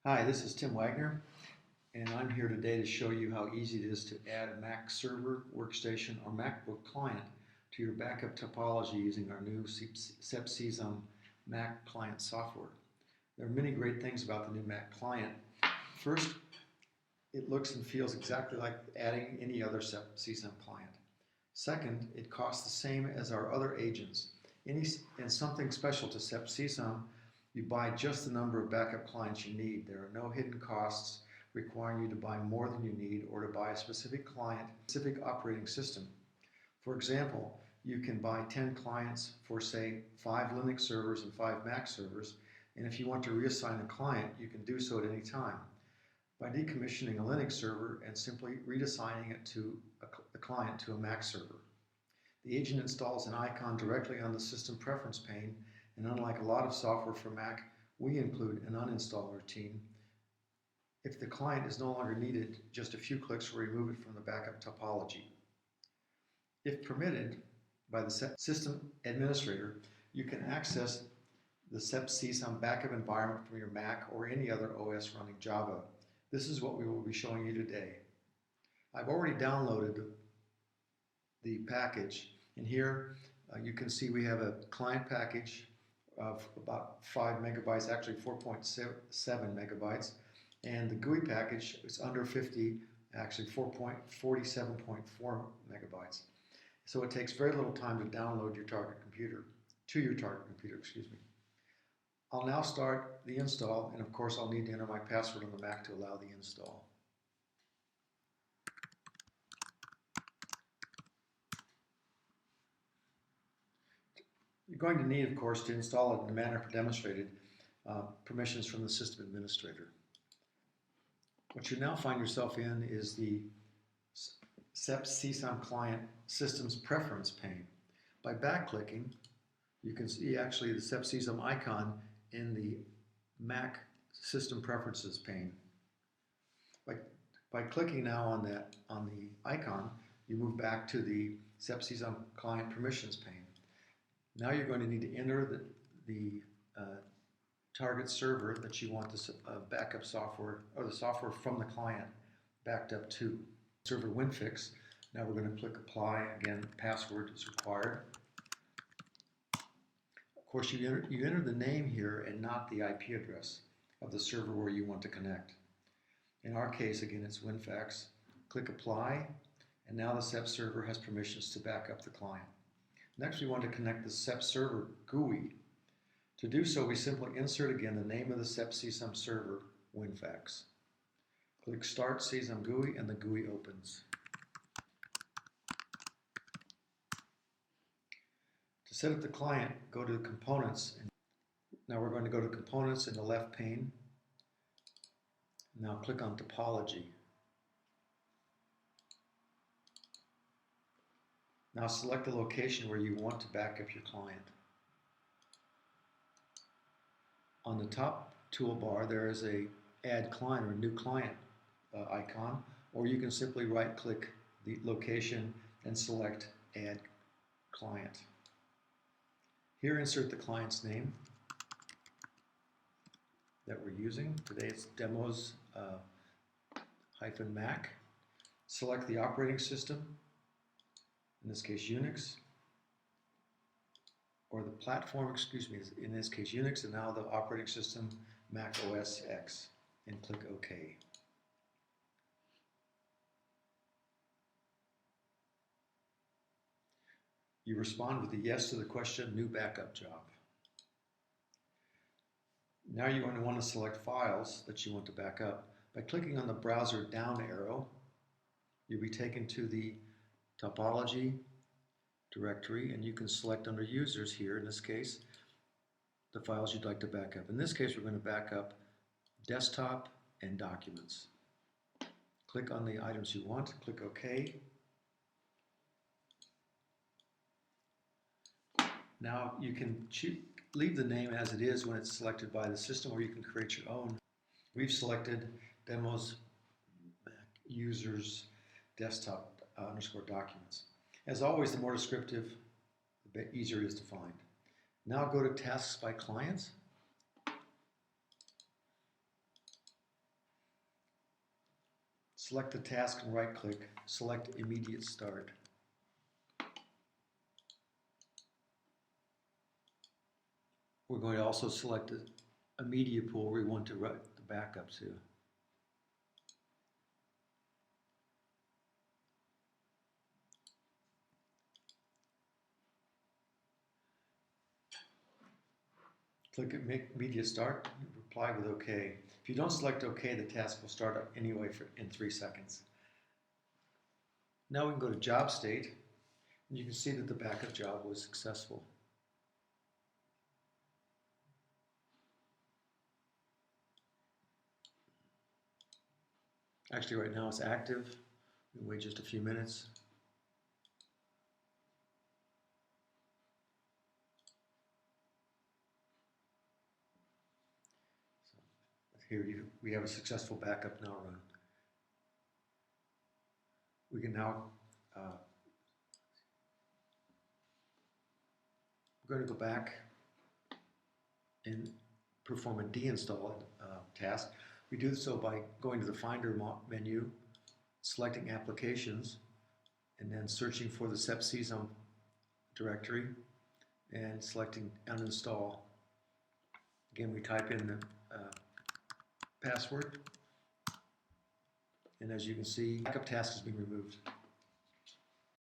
Hi, this is Tim Wagner, and I'm here today to show you how easy it is to add a Mac server, workstation, or MacBook client to your backup topology using our new SEP Mac client software. There are many great things about the new Mac client. First, it looks and feels exactly like adding any other SEP client. Second, it costs the same as our other agents. And something special to SEP you buy just the number of backup clients you need. There are no hidden costs requiring you to buy more than you need or to buy a specific client, specific operating system. For example, you can buy 10 clients for, say, 5 Linux servers and 5 Mac servers, and if you want to reassign a client, you can do so at any time by decommissioning a Linux server and simply reassigning it to a client to a Mac server. The agent installs an icon directly on the system preference pane, and unlike a lot of software for Mac, we include an uninstall routine. If the client is no longer needed, just a few clicks will remove it from the backup topology. If permitted by the system administrator, you can access the SEP backup environment from your Mac or any other OS running Java. This is what we will be showing you today. I've already downloaded the package, and here you can see we have a client package of about 5 megabytes, actually 4.7 megabytes, and the GUI package is under 50, actually 47.4 megabytes. So it takes very little time to download your target computer, excuse me. I'll now start the install, and of course I'll need to enter my password on the Mac to allow the install. You're going to need, of course, to install it in the manner demonstrated, permissions from the system administrator. What you now find yourself in is the SEP client systems preference pane. By back-clicking, you can see actually the SEP icon in the Mac system preferences pane. By clicking now on the icon, you move back to the SEP client permissions pane. Now you're going to need to enter the target server that you want the backup software, or the software from the client backed up to. Server WinFix. Now we're going to click apply. Again, password is required. Of course, you enter the name here and not the IP address of the server where you want to connect. In our case, again, it's WinFix. Click apply, and now the SEP server has permissions to back up the client. Next, we want to connect the SEP server GUI. To do so, we simply insert again the name of the SEP server, WinFix. Click Start CSUM GUI, and the GUI opens. To set up the client, go to Components. Now we're going to go to Components in the left pane. Now click on Topology. Now select the location where you want to back up your client. On the top toolbar, there is a Add Client or New Client icon, or you can simply right-click the location and select Add Client. Here, insert the client's name that we're using. Today it's demos -Mac. Select the operating system, in this case Unix, or the platform, excuse me, in this case Unix, and now the operating system Mac OS X, and click OK. You respond with a yes to the question, New Backup Job. Now you're going to want to select files that you want to back up. By clicking on the browser down arrow, you'll be taken to the topology directory, and you can select under users here, in this case, the files you'd like to back up. In this case, we're going to back up desktop and documents. Click on the items you want, click OK. Now you can leave the name as it is when it's selected by the system, or you can create your own. We've selected demos Mac users desktop _documents. As always, the more descriptive, the easier it is to find. Now go to Tasks by Clients. Select the task and right-click. Select Immediate Start. We're going to also select a media pool we want to write the backup to. Click Immediate Start, reply with OK. If you don't select OK, the task will start up anyway in 3 seconds. Now we can go to Job State, and you can see that the backup job was successful. Actually, right now it's active. We can wait just a few minutes. Here we have a successful backup now run. We can now, we're going to go back and perform a deinstall task. We do so by going to the Finder menu, selecting Applications, and then searching for the SEP directory and selecting Uninstall. Again, we type in the password, and as you can see, backup task has been removed.